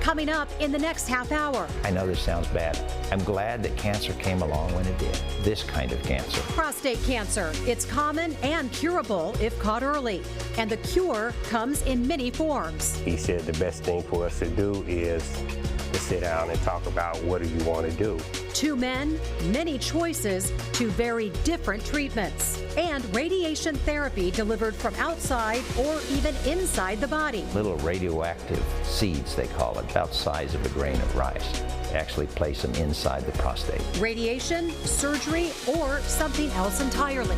coming up in the next half hour. I know this sounds bad. I'm glad that cancer came along when it did. This kind of cancer. Prostate cancer. It's common and curable if caught early. And the cure comes in many forms. He said the best thing for us to do is to sit down and talk about what do you want to do. 2 men, many choices, 2 very different treatments. And radiation therapy delivered from outside or even inside the body. Little radioactive seeds, they call it, about the size of a grain of rice. They actually place them inside the prostate. Radiation, surgery, or something else entirely.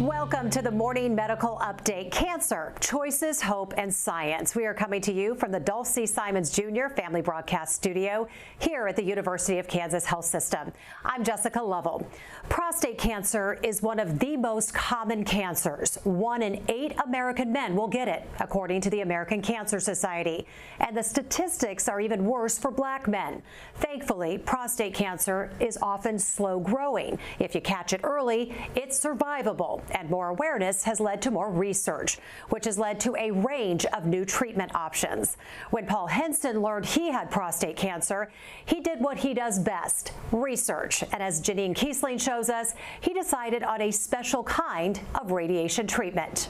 Welcome to the Morning Medical Update. Cancer, choices, hope, and science. We are coming to you from the Dulce Simons Jr. Family Broadcast Studio here at the University of Kansas Health System. I'm Jessica Lovell. Prostate cancer is one of the most common cancers. 1 in 8 American men will get it, according to the American Cancer Society. And the statistics are even worse for black men. Thankfully, prostate cancer is often slow growing. If you catch it early, it's survivable. And more awareness has led to more research, which has led to a range of new treatment options. When Paul Henson learned he had prostate cancer, he did what he does best, research. And as Janine Kiesling shows us, he decided on a special kind of radiation treatment.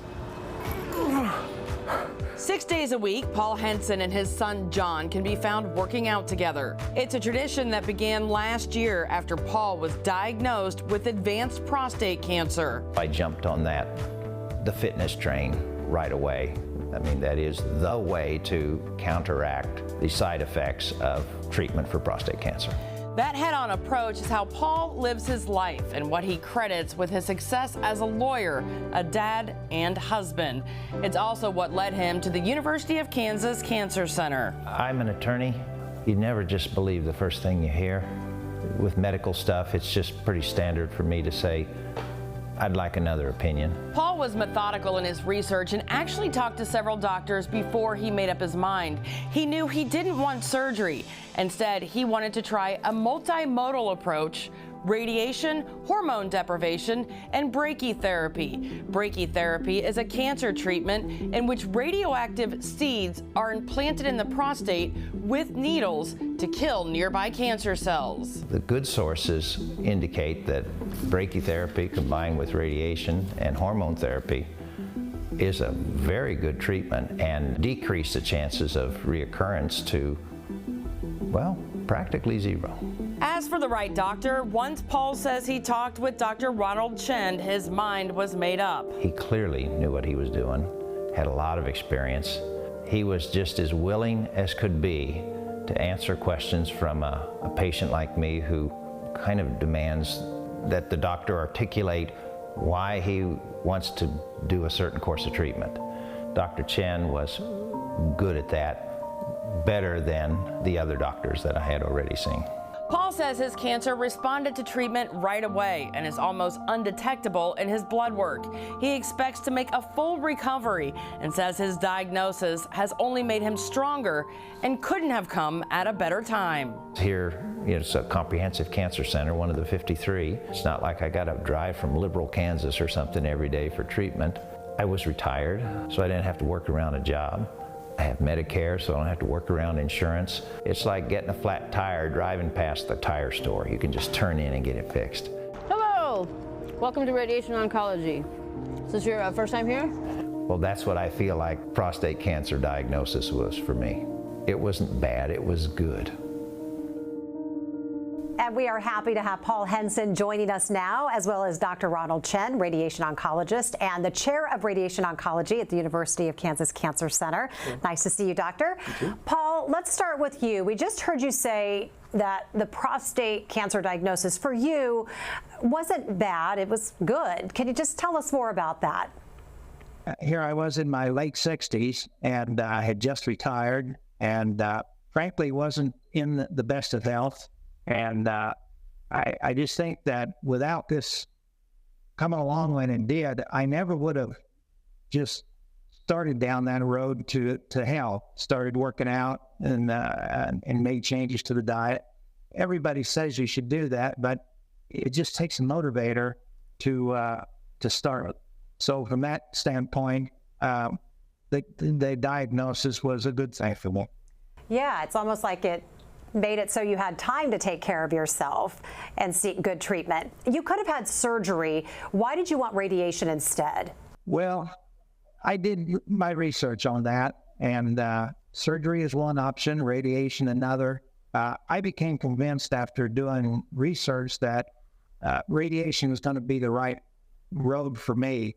6 days a week, Paul Henson and his son John can be found working out together. It's a tradition that began last year after Paul was diagnosed with advanced prostate cancer. I jumped on the fitness train right away. I mean, that is the way to counteract the side effects of treatment for prostate cancer. That head-on approach is how Paul lives his life and what he credits with his success as a lawyer, a dad, and husband. It's also what led him to the University of Kansas Cancer Center. I'm an attorney. You never just believe the first thing you hear. With medical stuff, it's just pretty standard for me to say, I'd like another opinion. Paul was methodical in his research and actually talked to several doctors before he made up his mind. He knew he didn't want surgery. Instead, he wanted to try a multimodal approach: radiation, hormone deprivation, and brachytherapy. Brachytherapy is a cancer treatment in which radioactive seeds are implanted in the prostate with needles to kill nearby cancer cells. The good sources indicate that brachytherapy combined with radiation and hormone therapy is a very good treatment and decrease the chances of reoccurrence to, well, practically zero. As for the right doctor, once Paul says he talked with Dr. Ronald Chen, his mind was made up. He clearly knew what he was doing, had a lot of experience. He was just as willing as could be to answer questions from a patient like me who kind of demands that the doctor articulate why he wants to do a certain course of treatment. Dr. Chen was good at that, better than the other doctors that I had already seen. Paul says his cancer responded to treatment right away and is almost undetectable in his blood work. He expects to make a full recovery and says his diagnosis has only made him stronger and couldn't have come at a better time. Here, it's a comprehensive cancer center, one of the 53. It's not like I got to drive from Liberal, Kansas or something every day for treatment. I was retired, so I didn't have to work around a job. I have Medicare, so I don't have to work around insurance. It's like getting a flat tire driving past the tire store. You can just turn in and get it fixed. Hello, welcome to Radiation Oncology. Is this your first time here? Well, that's what I feel like prostate cancer diagnosis was for me. It wasn't bad, it was good. And we are happy to have Paul Henson joining us now, as well as Dr. Ronald Chen, radiation oncologist and the chair of radiation oncology at the University of Kansas Cancer Center. Nice to see you, Doctor. Paul, let's start with you. We just heard you say that the prostate cancer diagnosis for you wasn't bad, it was good. Can you just tell us more about that? Here I was in my late 60s, and I had just retired, and frankly wasn't in the best of health. And I just think that without this coming along when it did, I never would have just started down that road to health, started working out and made changes to the diet. Everybody says you should do that, but it just takes a motivator to start. So from that standpoint, the diagnosis was a good thing for me. Yeah, it's almost like it made it so you had time to take care of yourself and seek good treatment. You could have had surgery. Why did you want radiation instead? Well, I did my research on that, and surgery is one option, radiation another. I became convinced after doing research that radiation was going to be the right road for me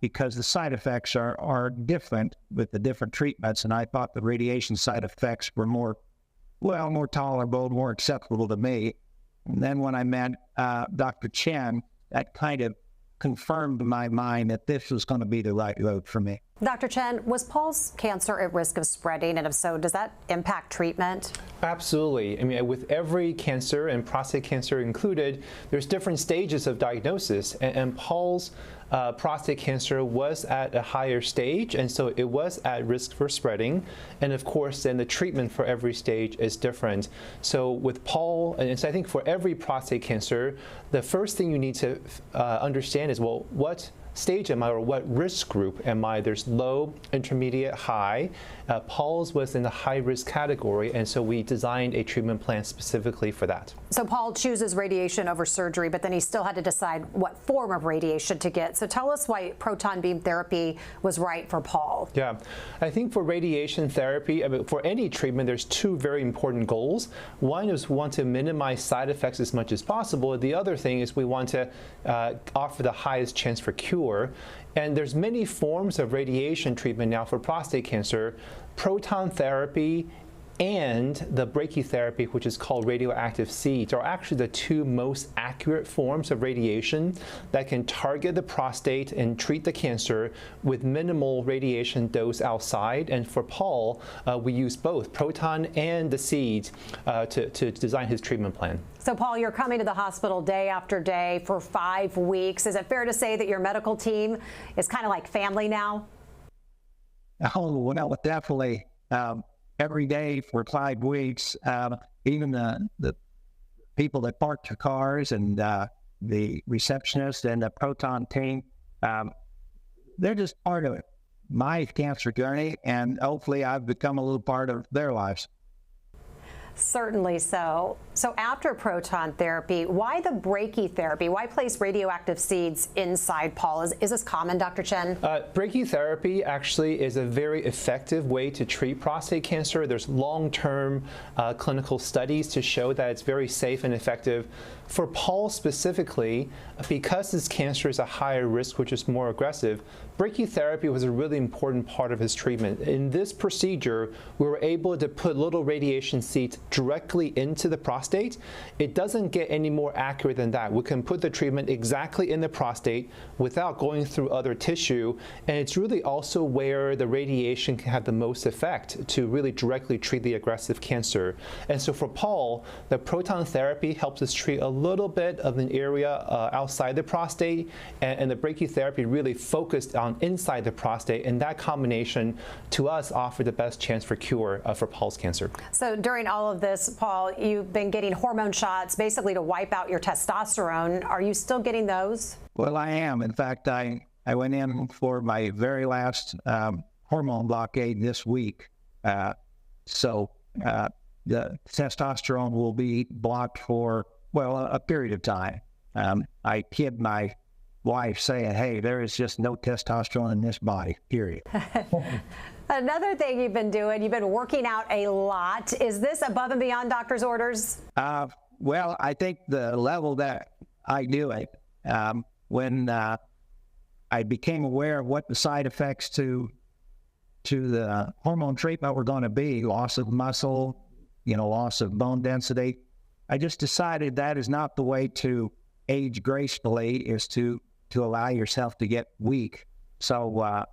because the side effects are different with the different treatments, and I thought the radiation side effects were more tolerable, more acceptable to me. And then when I met Dr. Chen, that kind of confirmed in my mind that this was going to be the right road for me. Dr. Chen, was Paul's cancer at risk of spreading? And if so, does that impact treatment? Absolutely. I mean, with every cancer, and prostate cancer included, there's different stages of diagnosis. And Paul's prostate cancer was at a higher stage, and so it was at risk for spreading. And of course, then the treatment for every stage is different. So with Paul, and so I think for every prostate cancer, the first thing you need to understand is, well, what stage am I, or what risk group am I? There's low, intermediate, high. Paul's was in the high risk category, and so we designed a treatment plan specifically for that. So Paul chooses radiation over surgery, but then he still had to decide what form of radiation to get. So tell us why proton beam therapy was right for Paul. Yeah, I think for radiation therapy, I mean, for any treatment, there's two very important goals. One is we want to minimize side effects as much as possible. The other thing is we want to offer the highest chance for cure. And there's many forms of radiation treatment now for prostate cancer. Proton therapy and the brachytherapy, which is called radioactive seeds, are actually the two most accurate forms of radiation that can target the prostate and treat the cancer with minimal radiation dose outside. And for Paul, we use both proton and the seeds to design his treatment plan. So Paul, you're coming to the hospital day after day for 5 weeks. Is it fair to say that your medical team is kind of like family now? Oh, well, definitely. Every day for 5 weeks, even the people that park the cars and the receptionist and the proton team, they're just part of my cancer journey, and hopefully I've become a little part of their lives. Certainly so. So after proton therapy, why the brachytherapy? Why place radioactive seeds inside Paul? Is this common, Dr. Chen? Brachytherapy actually is a very effective way to treat prostate cancer. There's long-term clinical studies to show that it's very safe and effective. For Paul specifically, because his cancer is a higher risk, which is more aggressive, brachytherapy was a really important part of his treatment. In this procedure, we were able to put little radiation seeds directly into the prostate. It doesn't get any more accurate than that. We can put the treatment exactly in the prostate without going through other tissue, and it's really also where the radiation can have the most effect to really directly treat the aggressive cancer. And so for Paul, the proton therapy helps us treat a little bit of an area outside the prostate, and the brachytherapy really focused on inside the prostate, and that combination to us offered the best chance for cure for Paul's cancer. So during all of this, Paul, you've been getting hormone shots basically to wipe out your testosterone. Are you still getting those? Well, I am. In fact, I went in for my very last hormone blockade this week. So the testosterone will be blocked for, well, a period of time. I kid my wife saying, hey, there is just no testosterone in this body, period. Another thing you've been doing, you've been working out a lot. Is this above and beyond doctor's orders? Well, I think the level that I do it, when I became aware of what the side effects to the hormone treatment were going to be, loss of muscle, loss of bone density, I just decided that is not the way to age gracefully, is to allow yourself to get weak. So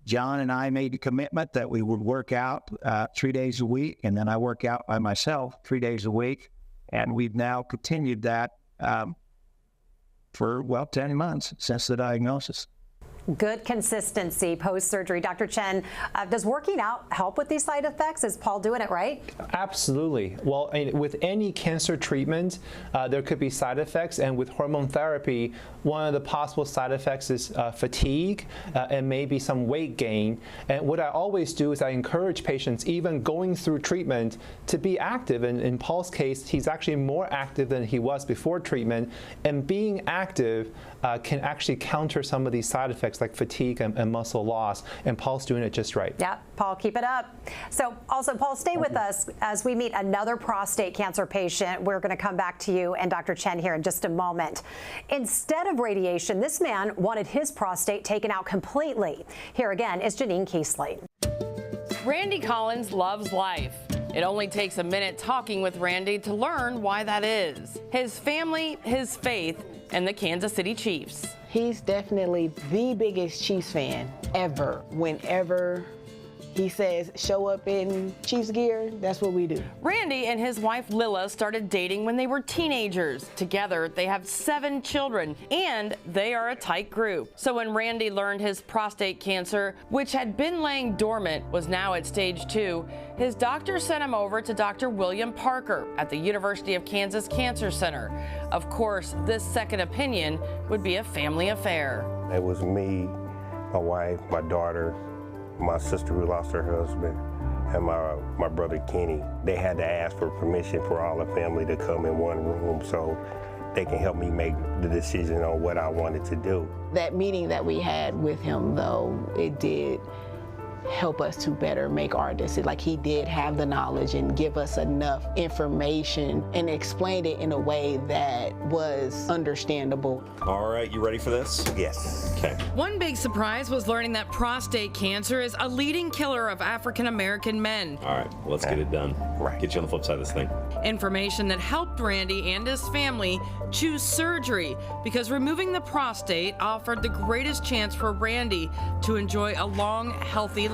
John and I made a commitment that we would work out 3 days a week, and then I work out by myself 3 days a week. And we've now continued that for, 10 months since the diagnosis. Good consistency post-surgery. Dr. Chen, does working out help with these side effects? Is Paul doing it right? Absolutely. Well, with any cancer treatment, there could be side effects, and with hormone therapy, one of the possible side effects is fatigue and maybe some weight gain. And what I always do is I encourage patients, even going through treatment, to be active. And in Paul's case, he's actually more active than he was before treatment, and being active can actually counter some of these side effects like fatigue and muscle loss, and Paul's doing it just right. Yeah, Paul, keep it up. So also, Paul, stay with us as we meet another prostate cancer patient. We're going to come back to you and Dr. Chen here in just a moment. Instead of radiation, this man wanted his prostate taken out completely. Here again is Janine Keesley. Randy Collins loves life. It only takes a minute talking with Randy to learn why that is. His family, his faith, and the Kansas City Chiefs. He's definitely the biggest Chiefs fan ever. Whenever he says show up in Chiefs gear, that's what we do. Randy and his wife Lila started dating when they were teenagers. Together, they have 7 children, and they are a tight group. So when Randy learned his prostate cancer, which had been laying dormant, was now at stage 2, his doctor sent him over to Dr. William Parker at the University of Kansas Cancer Center. Of course, this second opinion would be a family affair. It was me, my wife, my daughter, my sister who lost her husband, and my brother Kenny. They had to ask for permission for all the family to come in one room so they can help me make the decision on what I wanted to do. That meeting that we had with him, though, it did help us to better make our decision. Like, he did have the knowledge and give us enough information and explained it in a way that was understandable. All right, you ready for this? Yes. Okay. One big surprise was learning that prostate cancer is a leading killer of African American men. All right, let's get it done. Right. Get you on the flip side of this thing. Information that helped Randy and his family choose surgery because removing the prostate offered the greatest chance for Randy to enjoy a long, healthy life.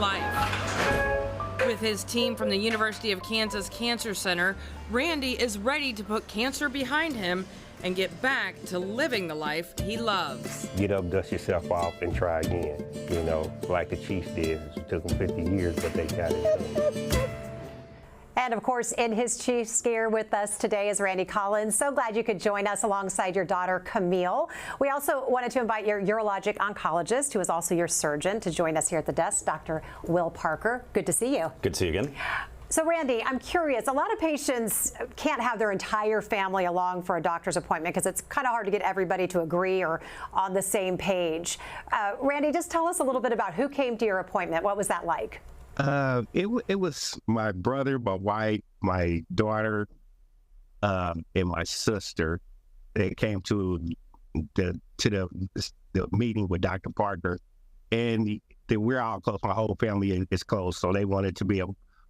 With his team from the University of Kansas Cancer Center, Randy is ready to put cancer behind him and get back to living the life he loves. Get up, dust yourself off, and try again. You know, like the Chiefs did. It took them 50 years, but they got it done. And of course, in his Chiefs gear with us today is Randy Collins. So glad you could join us alongside your daughter, Camille. We also wanted to invite your urologic oncologist, who is also your surgeon, to join us here at the desk, Dr. Will Parker. Good to see you. Good to see you again. So Randy, I'm curious, a lot of patients can't have their entire family along for a doctor's appointment because it's kind of hard to get everybody to agree or on the same page. Randy, just tell us a little bit about who came to your appointment. What was that like? It was my brother, my wife, my daughter, and my sister. They came to the meeting with Dr. Parker, and we're all close. My whole family is close, so they wanted to be a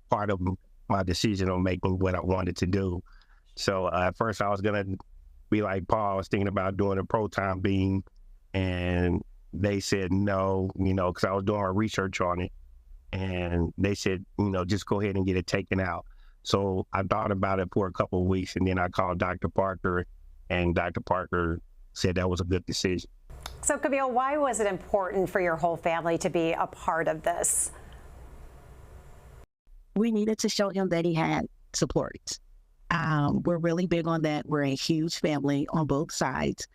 part of my decision on making what I wanted to do. So at first I was gonna be like Paul. I was thinking about doing a proton beam, and they said no, because I was doing our research on it. And they said, just go ahead and get it taken out. So I thought about it for a couple of weeks, and then I called Dr. Parker, and Dr. Parker said that was a good decision. So Camille, why was it important for your whole family to be a part of this? We needed to show him that he had support. We're really big on that. We're a huge family on both sides.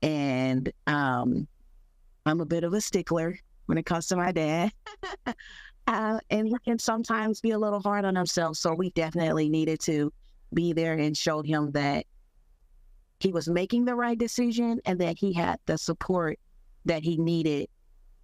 And I'm a bit of a stickler when it comes to my dad. And he can sometimes be a little hard on himself. So we definitely needed to be there and show him that he was making the right decision and that he had the support that he needed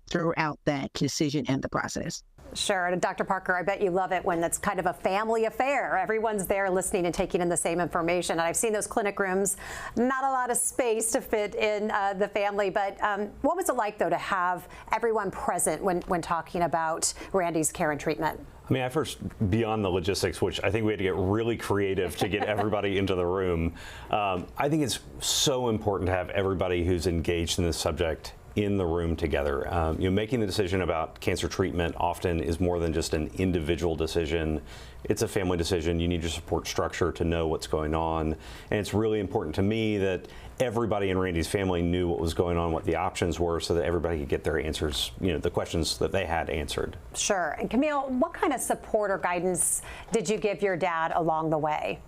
throughout that decision and the process. Sure. And Dr. Parker, I bet you love it when it's kind of a family affair. Everyone's there listening and taking in the same information. And I've seen those clinic rooms, not a lot of space to fit in the family. But what was it like, though, to have everyone present when talking about Randy's care and treatment? I mean, at first, beyond the logistics, which I think we had to get really creative to get everybody into the room, I think it's so important to have everybody who's engaged in this subject in the room together. Making the decision about cancer treatment often is more than just an individual decision. It's a family decision. You need your support structure to know what's going on. And it's really important to me that everybody in Randy's family knew what was going on, what the options were, so that everybody could get their answers, the questions that they had answered. Sure. And Camille, what kind of support or guidance did you give your dad along the way?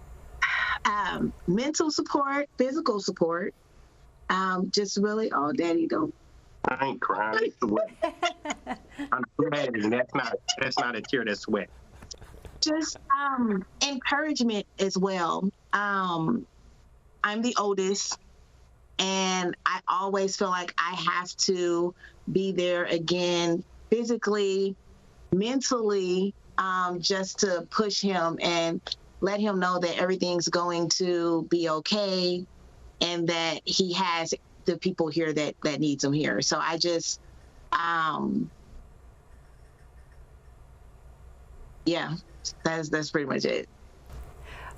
Mental support, physical support, just really, oh, Daddy, don't. I ain't crying. I'm sweating. That's not a tear, that's sweat. Just encouragement as well. I'm the oldest, and I always feel like I have to be there again, physically, mentally, just to push him and let him know that everything's going to be okay and that he has the people here that needs him here. So I just, yeah, that's pretty much it.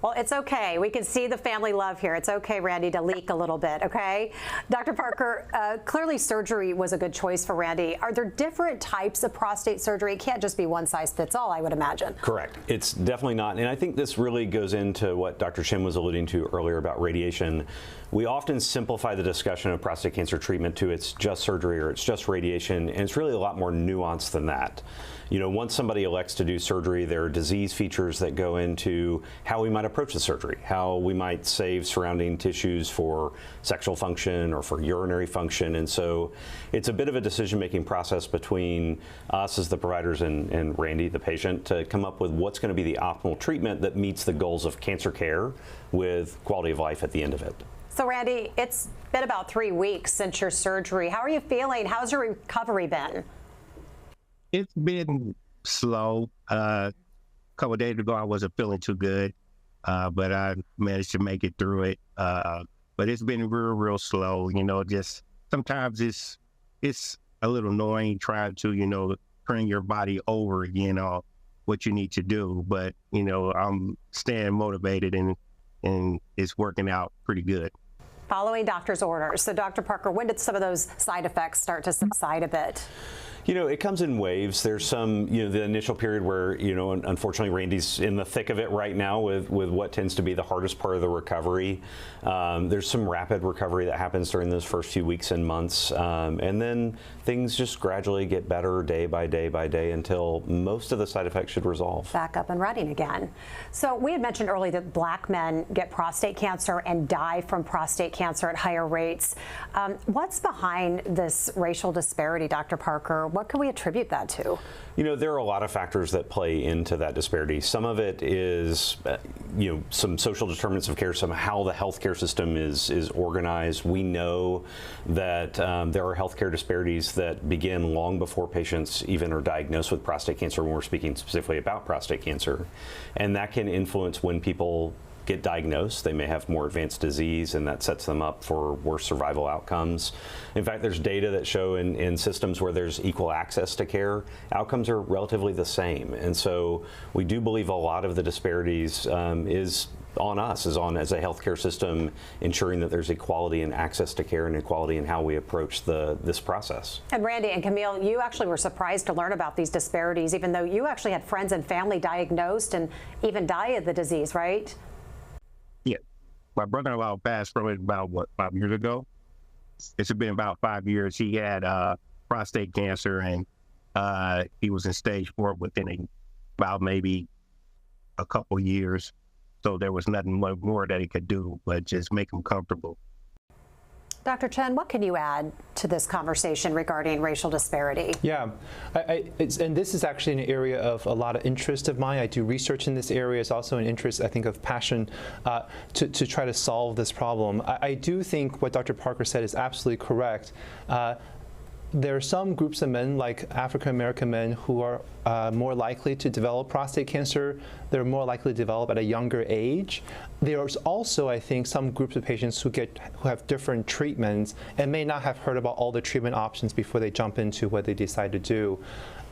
Well, it's okay. We can see the family love here. It's okay, Randy, to leak a little bit, okay? Dr. Parker, clearly surgery was a good choice for Randy. Are there different types of prostate surgery? It can't just be one size fits all, I would imagine. Correct. It's definitely not. And I think this really goes into what Dr. Chen was alluding to earlier about radiation. We often simplify the discussion of prostate cancer treatment to it's just surgery or it's just radiation, and it's really a lot more nuanced than that. Once somebody elects to do surgery, there are disease features that go into how we might approach the surgery, how we might save surrounding tissues for sexual function or for urinary function. And so it's a bit of a decision-making process between us as the providers and Randy, the patient, to come up with what's going to be the optimal treatment that meets the goals of cancer care with quality of life at the end of it. So, Randy, it's been about 3 weeks since your surgery. How are you feeling? How's your recovery been? It's been slow. A couple of days ago, I wasn't feeling too good, but I managed to make it through it. But it's been real slow. Just sometimes it's a little annoying trying to, turn your body over again on what you need to do. But, I'm staying motivated and it's working out pretty good. Following doctor's orders. So, Dr. Parker, when did some of those side effects start to subside a bit? It comes in waves. There's some, the initial period where, unfortunately, Randy's in the thick of it right now with what tends to be the hardest part of the recovery. There's some rapid recovery that happens during those first few weeks and months. And then things just gradually get better day by day until most of the side effects should resolve. Back up and running again. So we had mentioned earlier that Black men get prostate cancer and die from prostate cancer at higher rates. What's behind this racial disparity, Dr. Parker? What can we attribute that to? There are a lot of factors that play into that disparity. Some of it is, some social determinants of care, how the healthcare system is organized. We know that there are healthcare disparities that begin long before patients even are diagnosed with prostate cancer, when we're speaking specifically about prostate cancer. And that can influence when people get diagnosed. They may have more advanced disease, and that sets them up for worse survival outcomes. In fact, there's data that show in systems where there's equal access to care, outcomes are relatively the same. And so we do believe a lot of the disparities is on us, as a healthcare system, ensuring that there's equality in access to care and equality in how we approach this process. And Randy and Camille, you actually were surprised to learn about these disparities, even though you actually had friends and family diagnosed and even die of the disease, right? Yeah. My brother-in-law passed from it about, 5 years ago? It's been about 5 years. He had prostate cancer, and he was in stage 4 within about maybe a couple years. So there was nothing more that he could do but just make him comfortable. Dr. Chen, what can you add to this conversation regarding racial disparity? Yeah, and this is actually an area of a lot of interest of mine. I do research in this area. It's also an interest, I think, of passion to try to solve this problem. I do think what Dr. Parker said is absolutely correct. There are some groups of men, like African American men, who are more likely to develop prostate cancer. They're more likely to develop at a younger age. There's also, I think, some groups of patients who have different treatments and may not have heard about all the treatment options before they jump into what they decide to do.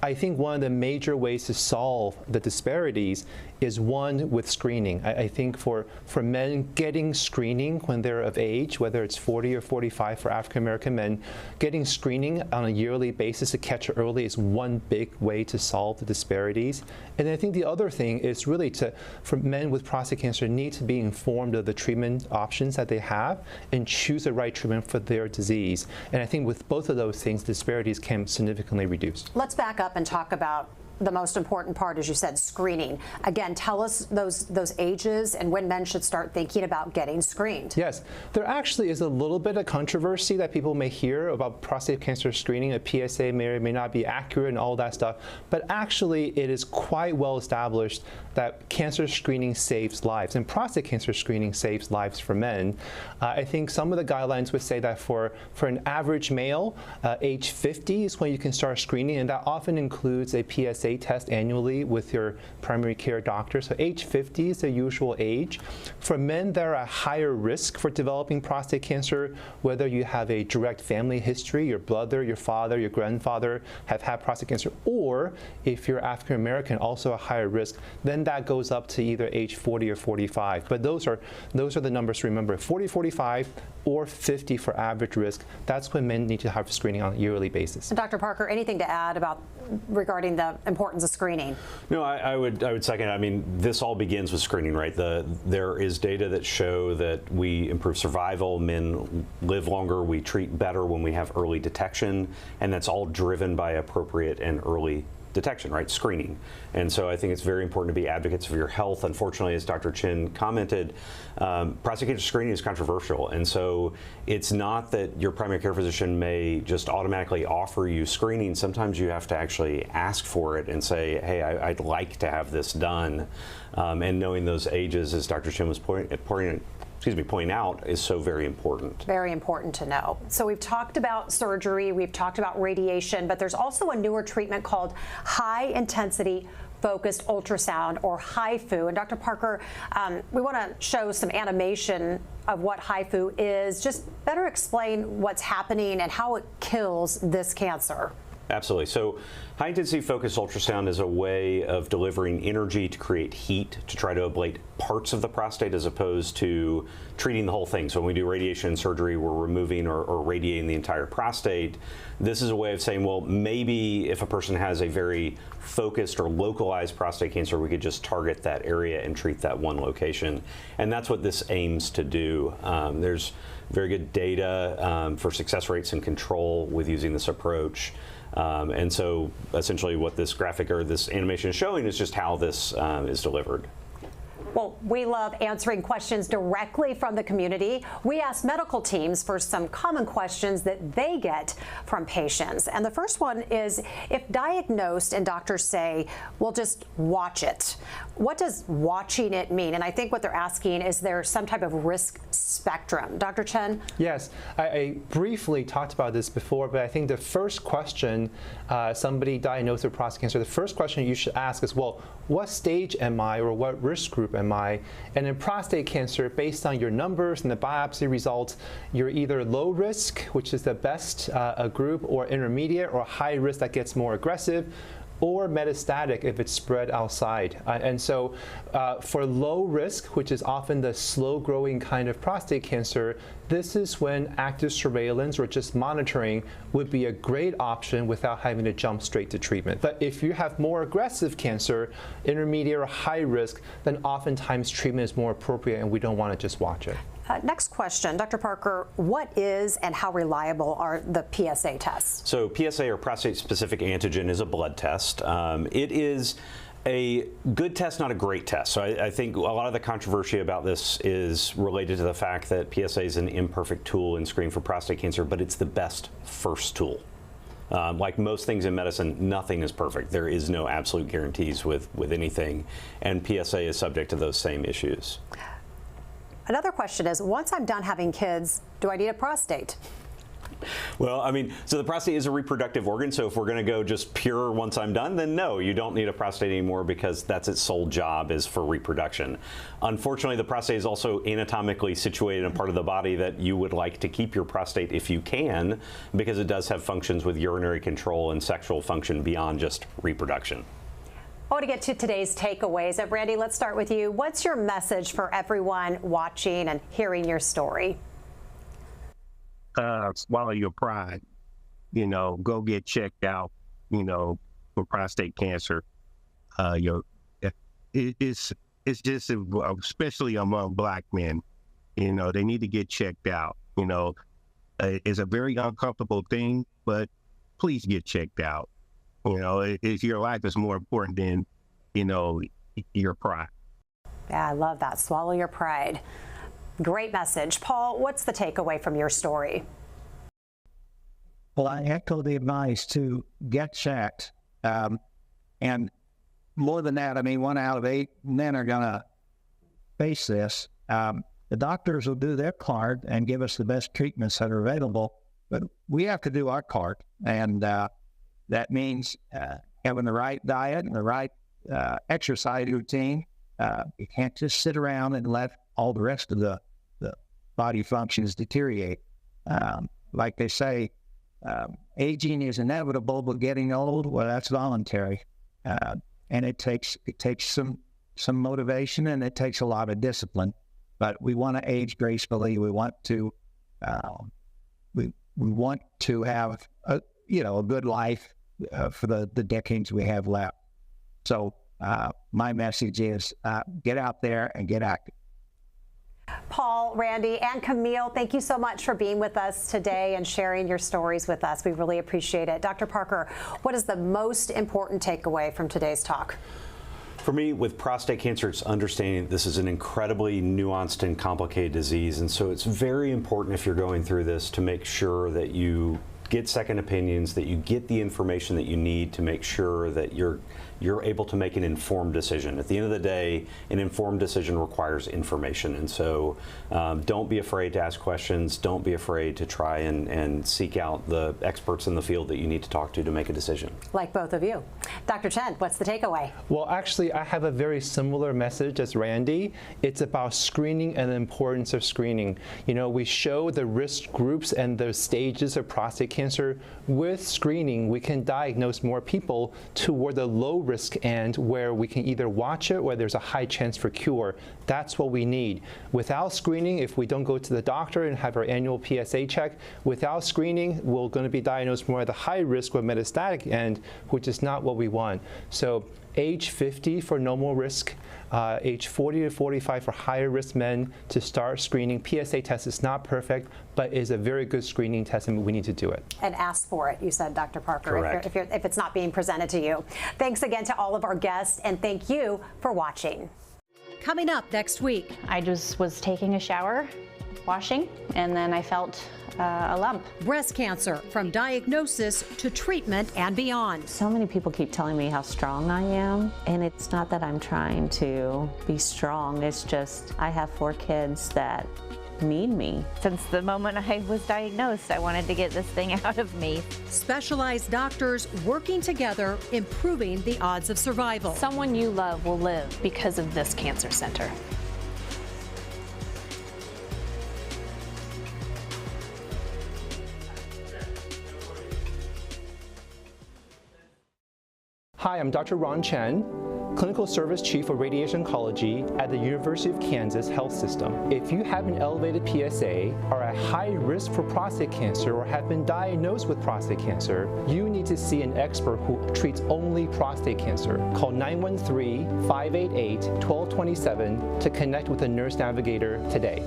I think one of the major ways to solve the disparities is one with screening. I think for men, getting screening when they're of age, whether it's 40 or 45 for African American men, getting screening on a yearly basis to catch it early is one big way to solve the disparities. And I think the other thing is really for men with prostate cancer need to be informed of the treatment options that they have and choose the right treatment for their disease. And I think with both of those things, disparities can significantly reduce. Let's back up and talk about the most important part, as you said, screening. Again, tell us those ages and when men should start thinking about getting screened. Yes, there actually is a little bit of controversy that people may hear about prostate cancer screening. A PSA may or may not be accurate and all that stuff, but actually it is quite well established that cancer screening saves lives, and prostate cancer screening saves lives for men. I think some of the guidelines would say that for an average male, age 50 is when you can start screening, and that often includes a PSA test annually with your primary care doctor. So age 50 is the usual age. For men that are at higher risk for developing prostate cancer, whether you have a direct family history, your brother, your father, your grandfather have had prostate cancer, or if you're African American, also a higher risk, then that goes up to either age 40 or 45. But those are the numbers to remember: 40, 45, or 50 for average risk. That's when men need to have screening on a yearly basis. Dr. Parker, anything to add regarding the importance of screening? No, I would second. I mean, this all begins with screening, right? There is data that show that we improve survival, men live longer, we treat better when we have early detection, and that's all driven by appropriate and early detection, right? Screening. And so I think it's very important to be advocates for your health. Unfortunately, as Dr. Chin commented, prostate cancer screening is controversial. And so it's not that your primary care physician may just automatically offer you screening. Sometimes you have to actually ask for it and say, hey, I'd like to have this done. And knowing those ages, as Dr. Chin was pointing out, is so very important. Very important to know. So we've talked about surgery, we've talked about radiation, but there's also a newer treatment called high intensity focused ultrasound, or HIFU. And Dr. Parker, we want to show some animation of what HIFU is. Just better explain what's happening and how it kills this cancer. Absolutely. So high-intensity focused ultrasound is a way of delivering energy to create heat to try to ablate parts of the prostate as opposed to treating the whole thing. So when we do radiation surgery, we're removing or radiating the entire prostate. This is a way of saying, well, maybe if a person has a very focused or localized prostate cancer, we could just target that area and treat that one location. And that's what this aims to do. There's very good data for success rates and control with using this approach. And so essentially what this graphic or this animation is showing is just how this is delivered. Well, we love answering questions directly from the community. We ask medical teams for some common questions that they get from patients. And the first one is, if diagnosed and doctors say, well, just watch it, what does watching it mean? And I think what they're asking is there some type of risk spectrum. Dr. Chen? Yes, I briefly talked about this before, but I think the first question, somebody diagnosed with prostate cancer, the first question you should ask is, well, what stage am I, or what risk group am I? And in prostate cancer, based on your numbers and the biopsy results, you're either low risk, which is the best group, or intermediate, or high risk that gets more aggressive, or metastatic if it's spread outside. And so for low risk, which is often the slow growing kind of prostate cancer, this is when active surveillance or just monitoring would be a great option without having to jump straight to treatment. But if you have more aggressive cancer, intermediate or high risk, then oftentimes treatment is more appropriate and we don't want to just watch it. Next question, Dr. Parker, what is and how reliable are the PSA tests? So PSA, or prostate-specific antigen, is a blood test. It is a good test, not a great test. So I think a lot of the controversy about this is related to the fact that PSA is an imperfect tool in screening for prostate cancer, but it's the best first tool. Like most things in medicine, nothing is perfect. There is no absolute guarantees with anything, and PSA is subject to those same issues. Another question is, once I'm done having kids, do I need a prostate? Well, I mean, so the prostate is a reproductive organ, so if we're going to go just pure once I'm done, then no, you don't need a prostate anymore because that's its sole job is for reproduction. Unfortunately, the prostate is also anatomically situated in a part of the body that you would like to keep your prostate if you can, because it does have functions with urinary control and sexual function beyond just reproduction. I want to get to today's takeaways. Randy, let's start with you. What's your message for everyone watching and hearing your story? Swallow your pride. You know, go get checked out, you know, for prostate cancer. It's just, especially among Black men, you know, they need to get checked out. You know, it's a very uncomfortable thing, but please get checked out. You know, your life is more important than, you know, your pride. Yeah, I love that. Swallow your pride. Great message. Paul, what's the takeaway from your story? Well, I echo the advice to get checked. And more than that, I mean, 1 out of 8 men are going to face this. The doctors will do their part and give us the best treatments that are available, but we have to do our part. And that means having the right diet and the right exercise routine. You can't just sit around and let all the rest of the body functions deteriorate. Like they say, aging is inevitable, but getting old, well, that's voluntary. And it takes some motivation, and it takes a lot of discipline. But we want to age gracefully. We want to we want to have a good life for the decades we have left. So my message is get out there and get active. Paul, Randy, and Camille, thank you so much for being with us today and sharing your stories with us. We really appreciate it. Dr. Parker, what is the most important takeaway from today's talk? For me, with prostate cancer, it's understanding this is an incredibly nuanced and complicated disease. And so it's very important, if you're going through this, to make sure that you get second opinions, that you get the information that you need to make sure that you're able to make an informed decision. At the end of the day, an informed decision requires information. And so don't be afraid to ask questions. Don't be afraid to try and seek out the experts in the field that you need to talk to make a decision. Like both of you. Dr. Chen, what's the takeaway? Well, actually, I have a very similar message as Randy. It's about screening and the importance of screening. You know, we show the risk groups and the stages of prostate cancer. With screening, we can diagnose more people toward the low risk end, where we can either watch it or there's a high chance for cure. That's what we need. Without screening, if we don't go to the doctor and have our annual PSA check, without screening, we're going to be diagnosed more at the high risk or metastatic end, which is not what we want. So age 50 for normal risk, age 40 to 45 for higher risk men to start screening. PSA test is not perfect, but is a very good screening test, and we need to do it. And ask for it, you said, Dr. Parker, Correct. if it's not being presented to you. Thanks again to all of our guests, and thank you for watching. Coming up next week. I just was taking a shower, washing, and then I felt a lump. Breast cancer, from diagnosis to treatment and beyond. So many people keep telling me how strong I am, and it's not that I'm trying to be strong, it's just I have 4 kids that need me. Since the moment I was diagnosed, I wanted to get this thing out of me. Specialized doctors working together, improving the odds of survival. Someone you love will live because of this cancer center. Hi, I'm Dr. Ron Chen, Clinical Service Chief of Radiation Oncology at the University of Kansas Health System. If you have an elevated PSA, are at high risk for prostate cancer, or have been diagnosed with prostate cancer, you need to see an expert who treats only prostate cancer. Call 913-588-1227 to connect with a nurse navigator today.